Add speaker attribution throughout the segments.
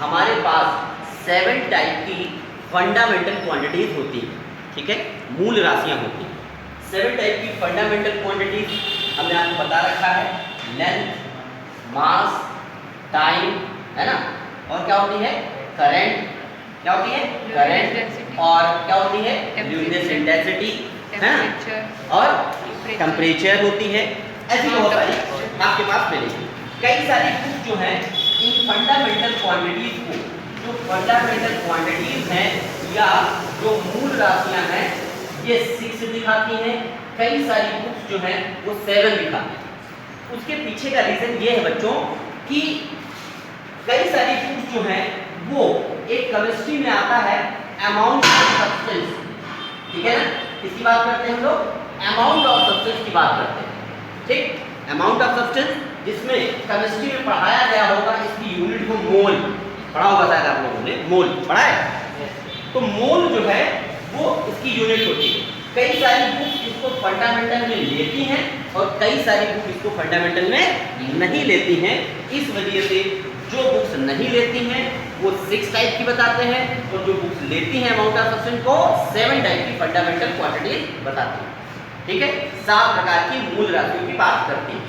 Speaker 1: हमारे पास 7 टाइप की fundamental quantities होती है, ठीक है, मूल राशियां होती हैं। 7 टाइप की फंडामेंटल क्वांटिटीज हमने आपको बता रखा है, लेंथ, मास, टाइम, है ना, और क्या होती है, करंट, क्या होती है, करंट, और क्या होती है, ल्यूमिनस इंटेंसिटी, है ना, और टेम्परेचर होती है। ऐसी बहुत सारी आपके पास मिलेगी। कई सारी बुक जो है इन फंडामेंटल क्वांटिटीज को, जो फंडामेंटल क्वांटिटीज हैं या जो मूल राशियां हैं, ये 6 दिखाती हैं। कई सारी बुक्स जो हैं वो 7 दिखाती हैं। उसके पीछे का रीजन ये है बच्चों कि कई सारी बुक्स जो हैं वो एक केमिस्ट्री में आता है अमाउंट ऑफ सब्सटेंस, ठीक है ना, किसकी बात करते हैं हम लोग, अमाउंट ऑफ सब्सटेंस की बात करते हैं, ठीक, अमाउंट ऑफ सब्सटेंस, जिसमें केमिस्ट्री में पढ़ाया गया होगा इसकी यूनिट को मोल, पढ़ा होगा शायद आप लोगों ने, मोल पढ़ा है। तो मोल जो है वो इसकी यूनिट होती है। कई सारी बुक इसको फंडामेंटल में लेती हैं और कई सारी बुक इसको फंडामेंटल में नहीं लेती हैं। इस वजह से जो बुक्स नहीं लेती हैं वो 6 टाइप की बताते हैं और जो बुक्स लेती हैं अमाउंट ऑफ सब्सटेंस को 7 टाइप की फंडामेंटल क्वांटिटी बताती हैं, ठीक है, 7 प्रकार की मूल राशियों की बात करती हैं,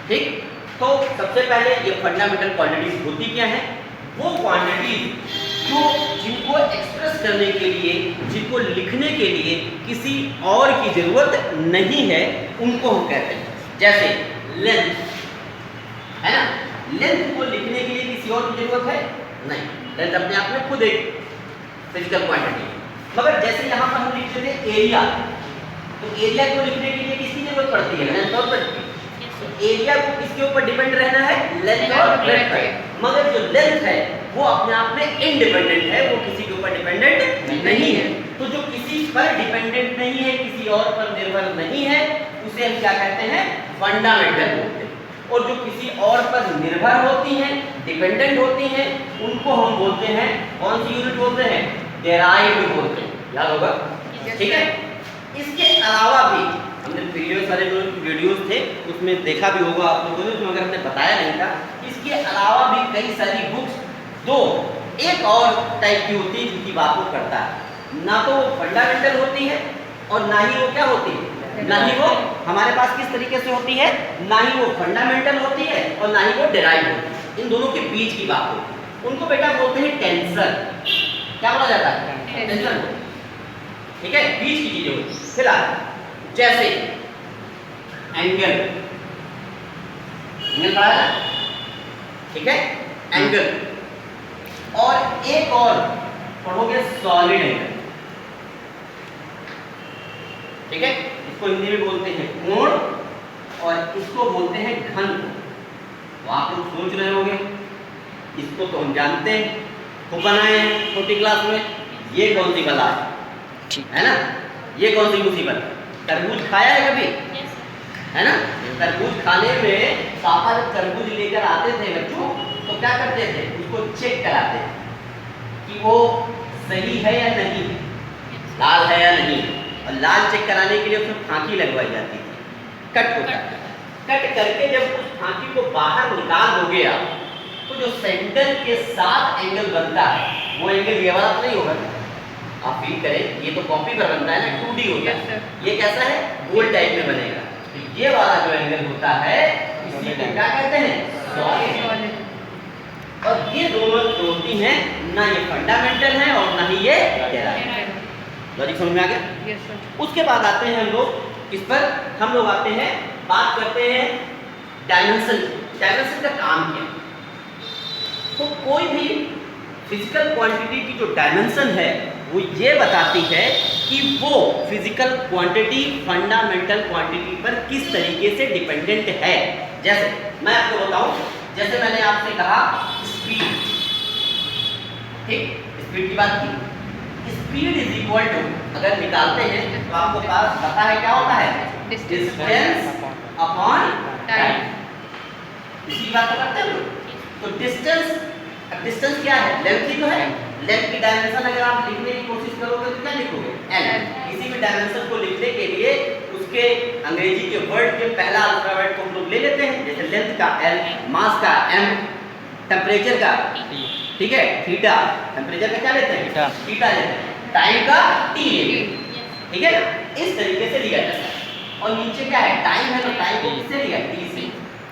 Speaker 1: ठीक। तो सबसे पहले ये फंडामेंटल क्वांटिटीज होती क्या है, वो क्वांटिटीज जो जिनको एक्सप्रेस करने के लिए, जिनको लिखने के लिए किसी और की जरूरत नहीं है, उनको हम कहते हैं। जैसे लेंथ, है ना, लेंथ को लिखने के लिए किसी और की जरूरत है नहीं, लेंथ अपने आप में खुद एक फिजिकल क्वांटिटी है। मगर जैसे यहाँ पर हम लिख देते हैं एरिया, तो एरिया को लिखने के लिए किसकी जरूरत पड़ती है, लेंथ और ब्रेड्थ की। एरिया को किसके ऊपर डिपेंड रहना है, लेंथ और ब्रेड्थ पर। मगर जो लेंथ है वो अपने आप में इंडिपेंडेंट है, वो किसी के ऊपर डिपेंडेंट नहीं है। तो जो किसी पर डिपेंडेंट नहीं है, किसी और पर निर्भर नहीं है, उसे हम क्या कहते हैं, फंडामेंटल बोलते हैं। और जो किसी और पर निर्भर होती हैं, डिपेंडेंट होती हैं, उनको हम बोलते हैं, कौन सी यूनिट बोलते हैं, डेराइव्ड बोलते हैं, याद होगा, ठीक है। इसके अलावा भी हमने प्रीवियस वाले जो वीडियोस थे उसमें देखा भी होगा आप लोगों ने, उसमें अगर हमने बताया नहीं था, इसके अलावा भी कई सारी बुक्स दो एक और टाइप की होती है जिनकी बात वो करता है। ना तो वो फंडामेंटल होती है और ना ही वो क्या होती है, ना ही वो हमारे पास किस तरीके से होती है, ना ही वो फंडामेंटल होती है और ना ही वो डेराइव्ड होती है, इन दोनों के बीच की बात होती है। उनको बेटा बोलते हैं टेंसर, क्या बोला जाता है, टेंसर, ठीक है, बीच की चीजें होती है। फिलहाल जैसे एंगल, एंगल पढ़ा है, ठीक है, एंगल, और एक और पढ़ोगे सॉलिड एंगल, ठीक है, इसको हिंदी में बोलते हैं कोण और इसको बोलते हैं घन। तो आप लोग सोच रहे होंगे, इसको तो हम जानते हैं, खूब बनाए हैं छोटी क्लास में, ये कौन सी बला है ना, ये कौन सी मुसीबत, तरबूज खाया है कभी, है ना, तरबूज खाने में पापा जब तरबूज लेकर आते थे बच्चों, तो क्या करते थे, उसको चेक कराते कि वो सही है या नहीं, लाल है या नहीं, और लाल चेक कराने के लिए उसमें फांकी लगवाई जाती थी, कट होता था, कट करके जब उस फांकी को बाहर निकाल दोगे आप, तो जो सेंटर के साथ एंगल बनता है वो एंगल ये वाला नहीं होगा, आप फील करें, ये तो कॉपी पर बनता है ना, 2D होता है, ये कैसा है, गोल टाइप में बनेगा। तो ये वाला जो एंगल होता है इसी को क्या कहते हैं, सॉलिड। और ये दोनों जो होती हैं, ना ये फंडामेंटल है और ना ही ये डेराइव्ड। लॉजिक समझ में आ गया?
Speaker 2: Yes sir.
Speaker 1: उसके बाद आते हैं हम लोग इस पर, हम लोग आते हैं, बात करते हैं डायमेंशन। डायमेंशन का काम क्या है? तो कोई भी फिजिकल क्वांटिटी की जो डायमेंशन है वो ये बताती है कि वो फिजिकल क्वांटिटी फंडामेंटल क्वांटिटी पर किस तरीके से डिपेंडेंट है। जैसे मैं आपको बताऊं, जैसे मैंने आपसे कहा स्पीड, ठीक, स्पीड की बात की, स्पीड इज इक्वल टू, अगर निकालते हैं तो आपको पास पता है क्या होता है, डिस्टेंस अपॉन टाइम, इसी बात को करते हैं लोग। तो डिस्टेंस क्या है, लेंथ ही तो है, लेंथ की डायमेंशन अगर आप लिखने की कोशिश करोगे तो क्या लिखोगे, एल। किसी भी डायमेंशन को लिखने के लिए उसके अंग्रेजी के वर्ड के पहला अल्फाबेट को हम लोग ले लेते हैं, जैसे लेंथ का एल, मास का एम, टेम्परेचर का T, ठीक है, थीटा टेम्परेचर का क्या लेते हैं, थीटा लेते हैं, टाइम का टी लेते हैं, ठीक है ना, इस तरीके से लिया जाता है। और नीचे क्या है, टाइम है, तो टाइम को किससे लिया, टी से।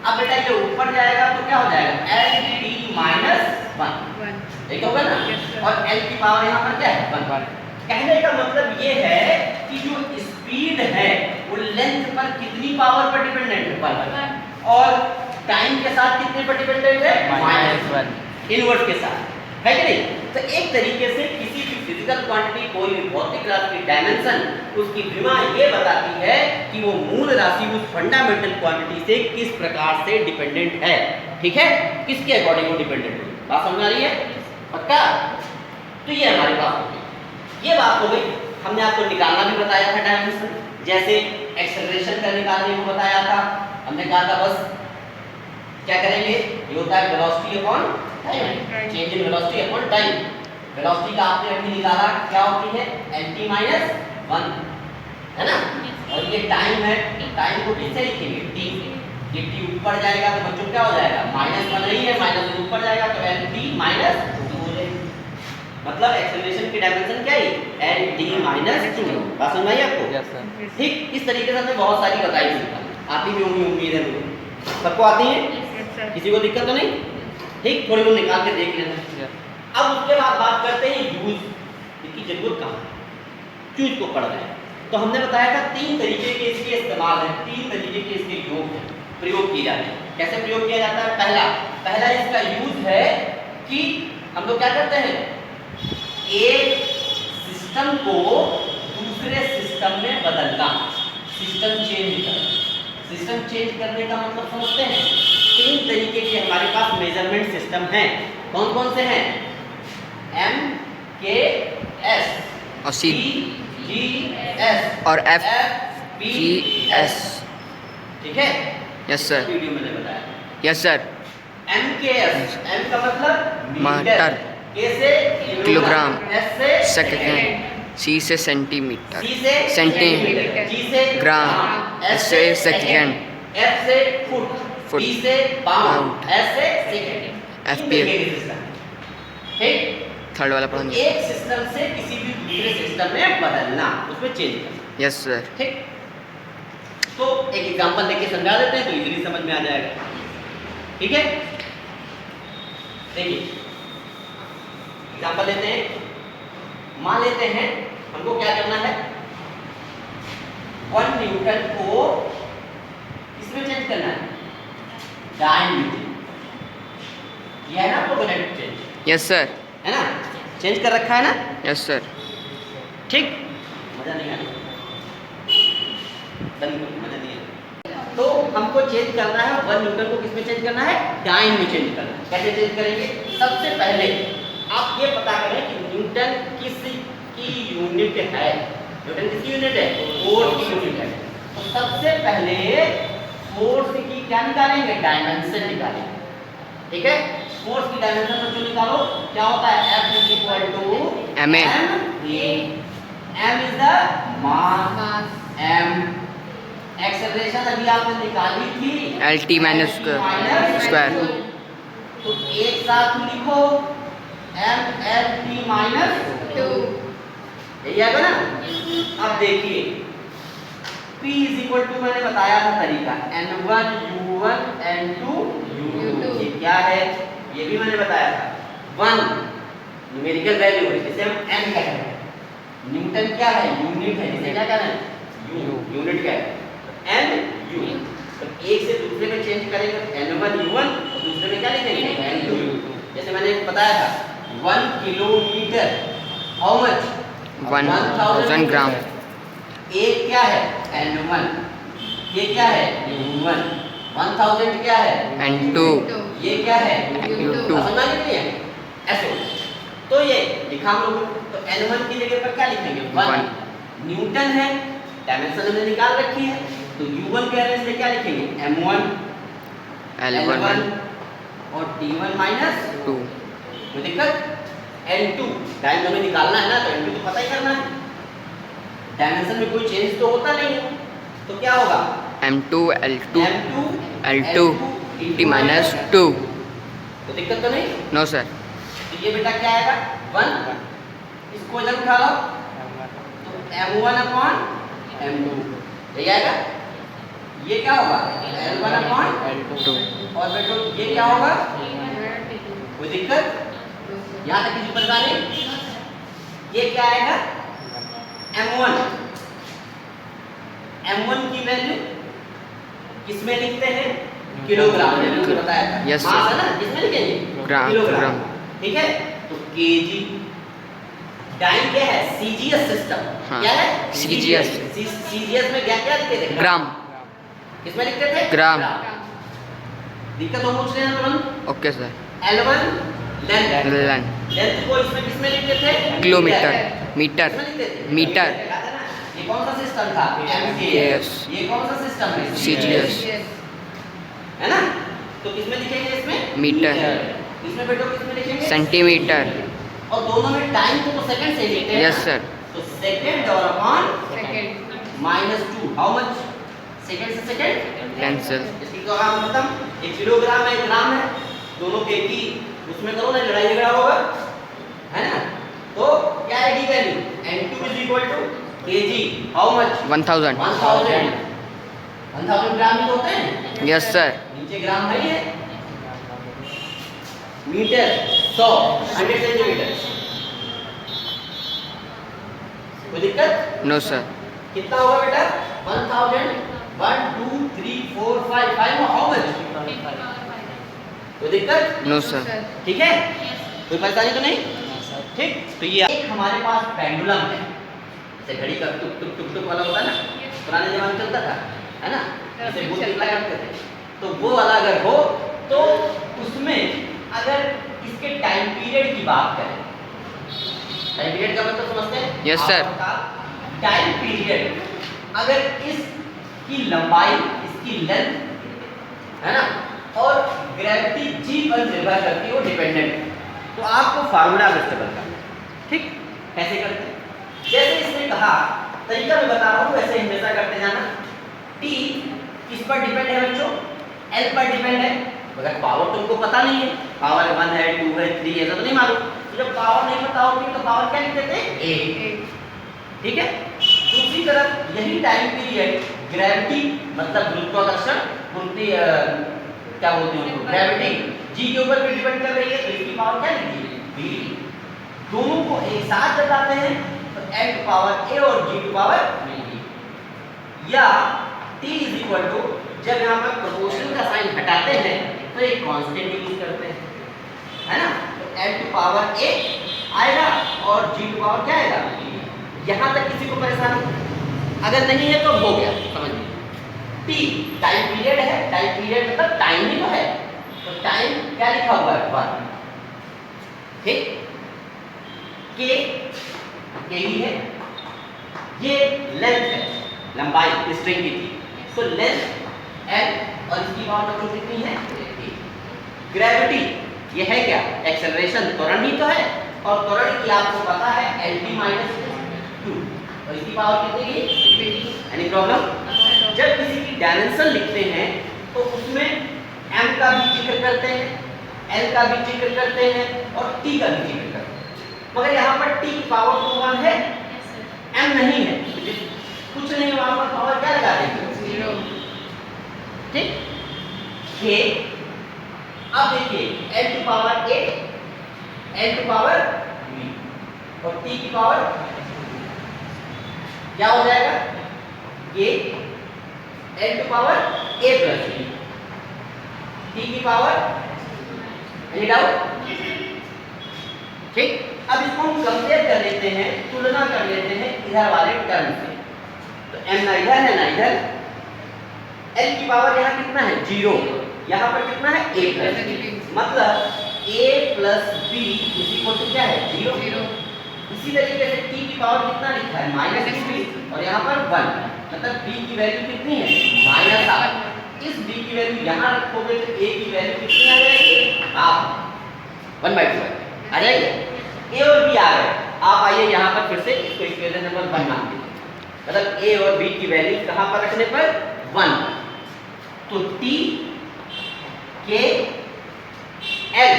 Speaker 1: अब बेटा ये ऊपर जाएगा तो क्या हो जाएगा, एल टी माइनस 1, एक होगा ना, और एल की पावर यहाँ पर क्या है 1। कहने का मतलब ये है कि जो स्पीड है वो लेंथ पर कितनी पावर पर डिपेंडेंट है, 1, और टाइम के साथ कितने पर डिपेंडेंट है, -1, इनवर्स के साथ, है कि नहीं। तो एक तरीके से किसी भी फिजिकल क्वांटिटी, कोई भी भौतिक राशि की डायमेंशन, उसकी विमा ये बताती है कि वो मूल राशि उस फंडामेंटल क्वांटिटी से किस प्रकार से डिपेंडेंट है, ठीक है, किसके अकॉर्डिंग वो डिपेंडेंट है। बात समझ आ रही है, पक्का। तो ये हमारी बात हो गई, ये बात हो गई। हमने आपको निकालना भी बताया था डायमेंशन, जैसे एक्सेलरेशन का निकालने को बताया था। हमने कहा था बस क्या करेंगे, ये होता है velocity upon time, change in velocity upon time. Velocity का आपने अभी निकाला, क्या होती है, lt - 1, है ना, और ये टाइम है, टाइम को किससे लिखेंगे, t। ये t ऊपर जाएगा तो बच्चों क्या हो जाएगा, -1 नहीं है, -1 ऊपर जाएगा तो lt - 2 है। मतलब एक्सेलरेशन की डायमेंशन क्या है, lt - 2। बात समझ आई आपको?
Speaker 2: Yes sir.
Speaker 1: ठीक, इस तरीके से हमने बहुत सारी बताई थी, आती भी होंगी, उम्मीद है मुझे सबको आती है, किसी को दिक्कत तो नहीं, ठीक, थोड़ी बहुत निकाल के देख लेना। अब उसके बाद बात करते हैं यूज, इसकी जरूरत कहाँ है, क्यों इसको पढ़ रहे हैं। तो हमने बताया था 3 तरीके के इसके इस्तेमाल हैं, 3 तरीके के इसके योग हैं, प्रयोग किए जाते हैं। कैसे प्रयोग किया जाता है, पहला इसका यूज है कि हम लोग क्या करते हैं, एक सिस्टम को दूसरे सिस्टम में बदलना, सिस्टम चेंज करना। सिस्टम चेंज करने का मतलब समझते हैं, 3 तरीके के हमारे पास मेजरमेंट सिस्टम हैं। कौन कौन से हैं, M, K, S
Speaker 2: और C,
Speaker 1: P, G, S
Speaker 2: और F,
Speaker 1: P,
Speaker 2: G, S,
Speaker 1: ठीक है।
Speaker 2: यस सर,
Speaker 1: वीडियो मैंने बताया
Speaker 2: yes sir.
Speaker 1: M, K, S, M का मतलब
Speaker 2: मीटर,
Speaker 1: K से
Speaker 2: किलोग्राम,
Speaker 1: S से
Speaker 2: सेकंड, C से सेंटीमीटर,
Speaker 1: C से
Speaker 2: सेंटीमीटर,
Speaker 1: G से
Speaker 2: ग्राम, S से सेकंड,
Speaker 1: F से फुट,
Speaker 2: फुट,
Speaker 1: B से पाउंड,
Speaker 2: पाउंड,
Speaker 1: S से सेकंड,
Speaker 2: FPM।
Speaker 1: ठीक,
Speaker 2: थर्ड वाला पढ़ेंगे।
Speaker 1: एक सिस्टम से किसी भी दूसरे सिस्टम में बदलना, उसमें चेंज करना,
Speaker 2: यस सर।
Speaker 1: ठीक। तो एक एग्जांपल लेके समझा देते हैं तो इजीली समझ में आ जाएगा, ठीक है। देखिए एग्जांपल लेते हैं, मान लेते हैं हमको क्या करना है, 1 न्यूटन को इसमें चेंज करना है, डाइन न्यूटन, यह है ना आपको डायरेक्ट चेंज,
Speaker 2: यस सर,
Speaker 1: है ना, चेंज कर रखा है ना,
Speaker 2: यस सर।
Speaker 1: ठीक, मजा नहीं आया, मजा नहीं आया। तो हमको चेंज करना है 1 न्यूटन को, किसमें चेंज करना है, डाइन में चेंज करना है। कैसे चेंज करेंगे, सबसे पहले आप ये पता करें कि न्यूटन किसकी यूनिट है, न्यूटन किसकी यूनिट है, फोर्स की यूनिट है। तो सबसे पहले फोर्स की क्या निकालेंगे, डायमेंशन निकालेंगे, ठीक है। फोर्स की डायमेंशन बच्चों निकालो, क्या होता है, F =
Speaker 2: MA,
Speaker 1: M is the mass, M acceleration अभी आपने निकाली थी,
Speaker 2: LT - स्क्वायर।
Speaker 1: तो एक साथ लिखो MLT - 2, यही आएगा ना। अब देखिए P = मैंने बताया था तरीका, N1 U1 N2 U2, ये क्या है, ये भी मैंने बताया था। 1 न्यूमेरिकल वैल्यू है, जिसे हम N कहते हैं, न्यूटन क्या है, यूनिट है, जिसे क्या कहते हैं, यूनिट क्या है, N U। तो एक से दूसरे में चेंज करेंगे, N1 U1 और दूसरे में क्या लिखेंगे, N2 U2। जैसे मैंने बताया था 1 किलोमीटर, हाउ मच,
Speaker 2: 1000 ग्राम।
Speaker 1: एक क्या है, N1, ये क्या है, U1, 1000 क्या है,
Speaker 2: N2,
Speaker 1: ये क्या है,
Speaker 2: U2।
Speaker 1: समझा नहीं है, ऐसे। तो ये लिखा हम लोग, तो N1 की जगह पर क्या लिखेंगे, 1 न्यूटन है, डायमेंशन हमने निकाल रखी है, तो U1 के अरेंज में क्या लिखेंगे, M1 L1 और T1 - 2, कोई दिक्कत। N2 टाइम हमें निकालना है ना, तो N2 तो पता ही करना है, डायमेंशन में कोई चेंज तो होता नहीं है, तो क्या होगा,
Speaker 2: M2 L2
Speaker 1: M2
Speaker 2: L2 T - 2।
Speaker 1: तो दिक्कत तो नहीं।
Speaker 2: No sir.
Speaker 1: ये बेटा क्या आएगा 1, इसको इधर उठा लो तो m1 अपॉन m2 यही आएगा। ये क्या होगा l1 अपॉन
Speaker 2: L2
Speaker 1: और बेटो ये क्या होगा, कोई दिक्कत यहाँ तक किसी परेशानी, ये क्या आएगा m1 की वैल्यू किसमें लिखते हैं किलोग्राम में, मैंने बताया था
Speaker 2: Yes,
Speaker 1: मास
Speaker 2: sir.
Speaker 1: है ना, किसमें लिखेंगे
Speaker 2: ग्राम
Speaker 1: किलोग्राम,
Speaker 2: ग्राम।
Speaker 1: ठीक है। तो केजी टाइम क्या है सीजीएस सिस्टम,
Speaker 2: हाँ,
Speaker 1: क्या है
Speaker 2: CGS।
Speaker 1: सीजीएस में क्या क्या लिखते थे
Speaker 2: ग्राम
Speaker 1: किसमें लिखते थे
Speaker 2: ग्राम।
Speaker 1: दिक्कत हो पूछ रहे हैं तुरंत।
Speaker 2: Okay sir.
Speaker 1: L1 लेंथ,
Speaker 2: लन
Speaker 1: लेंथ को इसमें किसमें लिखते थे
Speaker 2: किलोमीटर मीटर
Speaker 1: किसमें लिखते थे
Speaker 2: मीटर
Speaker 1: याद है ना? ये कौन सा सिस्टम था
Speaker 2: Yes.
Speaker 1: ये कौन सा सिस्टम है
Speaker 2: CGS
Speaker 1: है ना। तो किसमें लिखेंगे इसमें
Speaker 2: मीटर।
Speaker 1: इसमें बेटो किसमें लिखेंगे
Speaker 2: सेंटीमीटर।
Speaker 1: और दोनों में टाइम को तो सेकंड से लिखते हैं
Speaker 2: यस
Speaker 1: ना?
Speaker 2: सर।
Speaker 1: तो सेकंड और अपॉन -2 हाउ मच, सेकंड से सेकंड
Speaker 2: कैंसिल।
Speaker 1: इसकी तो काम खत्म। एक किलोग्राम है एक ग्राम है, दोनों के की उसमें करो ना लड़ाई झगड़ा होगा है ना। तो क्या है की value n2 kg how much
Speaker 2: 1000।
Speaker 1: 1000 ग्राम ही तो होते हैं।
Speaker 2: Yes sir.
Speaker 1: नीचे ग्राम है ये मीटर 100 सेंटीमीटर, कोई दिक्कत
Speaker 2: नो सर।
Speaker 1: कितना होगा बेटा 1000 1 2 3 4 5 5 हाउ मच, कोई दिक्कत
Speaker 2: नो सर।
Speaker 1: ठीक है, कोई परेशानी तो नहीं ठीक। तो ये एक हमारे पास पेंडुलम है, जैसे घड़ी का टुक टुक टुक टुक वाला होता है ना, पुराने जमाने में चलता था है ना, जैसे वो दिखला करते थे। तो वो वाला अगर हो तो उसमें अगर इसके टाइम पीरियड की बात करें, टाइम पीरियड का मतलब समझते हैं
Speaker 2: Yes, sir.
Speaker 1: टाइम पीरियड अगर इसकी लंबाई इसकी लेंथ है ना और ग्रेविटी जी पर निर्भर करती है, वो डिपेंडेंट, तो आपको फार्मूला इस्तेमाल करना है। ठीक कैसे करते हैं, जैसे इसने कहा तरीका मैं बता रहा हूँ, वैसे हमेशा करते जाना। टी किस पर डिपेंड है बच्चों, एल पर डिपेंड है। अगर पावर तुमको पता नहीं है, पावर 1 है 2 है 3 ऐसा तो नहीं मालूम, तो जब पावर नहीं पता होगी तो पावर क्या लिख देते हैं ए, ठीक है। दूसरी तरफ यही टाइम पीरियड ग्रेविटी मतलब गुरुत्वाकर्षण क्या बोलते हैं उनको ग्रेविटी जी के ऊपर भी डिपेंड कर रही है, तो इसकी पावर क्या लिखी है बी। दोनों को एक साथ जताते हैं तो n टू पावर a और g टू पावर b, या t इज इक्वल टू जब यहाँ पर प्रोपोर्शनल का साइन हटाते हैं तो एक कांस्टेंट यूज करते हैं है ना। तो n टू पावर a आएगा और g टू पावर क्या आएगा, यहाँ तक किसी को परेशानी अगर नहीं है तो हो गया समझ लीजिए। t टाइम पीरियड है, टाइम पीरियड मतलब टाइम ही तो है, तो टाइम क्या लिखा हुआ है 1, ठीक। के ही है, ये लेंथ है लंबाई स्ट्रिंग की थी, तो लेंथ एल और इसकी पावर टोटल कितनी है a। ग्रेविटी ये है क्या एक्सेलरेशन, त्वरण ही तो है, और त्वरण की आपको पता है LT - 2 और इसकी पावर कितनी की, एनी प्रॉब्लम। जब किसी की डायमेंशन लिखते हैं तो उसमें m का भी जिक्र करते हैं, l का भी जिक्र करते हैं और t का भी जिक्र करते हैं, मगर यहाँ पर t की पावर तो 1 है, m नहीं है, कुछ नहीं, वहां पर पावर क्या लगा देंगे 0, ठीक। k अब देखिए l to power a l to power b और t की पावर क्या हो जाएगा a l to power a plus b, t की पावर, एनी डाउट, ठीक। अब इसको हम कंपेयर कर लेते हैं, तुलना कर लेते हैं इधर वाले टर्म से। तो m ना इधर है ना इधर, l की पावर यहाँ कितना है 0, यहाँ पर कितना है a प्लस b, मतलब a प्लस b इसी को तो क्या है 0। इसी तरीके से t की पावर कितना लिखा है -3 और यहाँ पर 1, मतलब b की वैल्यू कितनी है -8। इस b की वैल्यू यहाँ रखोगे तो a की वैल्यू कितनी आ जाएगी आप 1/2 आ जाएगी। a और b आ गए, आप आइए यहाँ पर फिर से इसको इक्वेशन नंबर 1 मान लीजिए, मतलब a और b की वैल्यू कहाँ पर रखने पर 1, तो t k l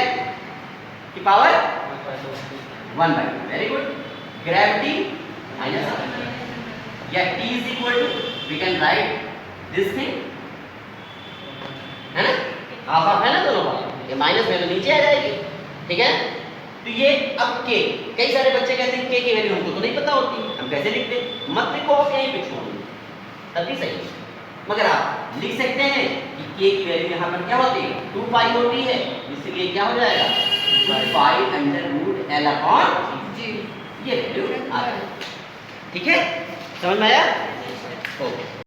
Speaker 1: की power 1 by 2, very good. Gravity minus half, या T is equal to, we can write this thing, है ना, हाफ हाफ है ना दोनों का, ये माइनस में तो नीचे आ जाएगी, ठीक है। तो ये अब के, कई सारे बच्चे कहते हैं के की वैल्यू हमको तो नहीं पता होती, हम कैसे लिखते, मत लिखो आप यहीं पे छोड़ दो तभी सही है, मगर आप लिख सकते हैं कि के की वैल्यू यहाँ पर क्या होती है 2 पाई होती है, इसलिए क्या हो जाएगा 2 pi under root L upon G, ये वैल्यू आ जाएगी, ठीक है, समझ में आया? ओके।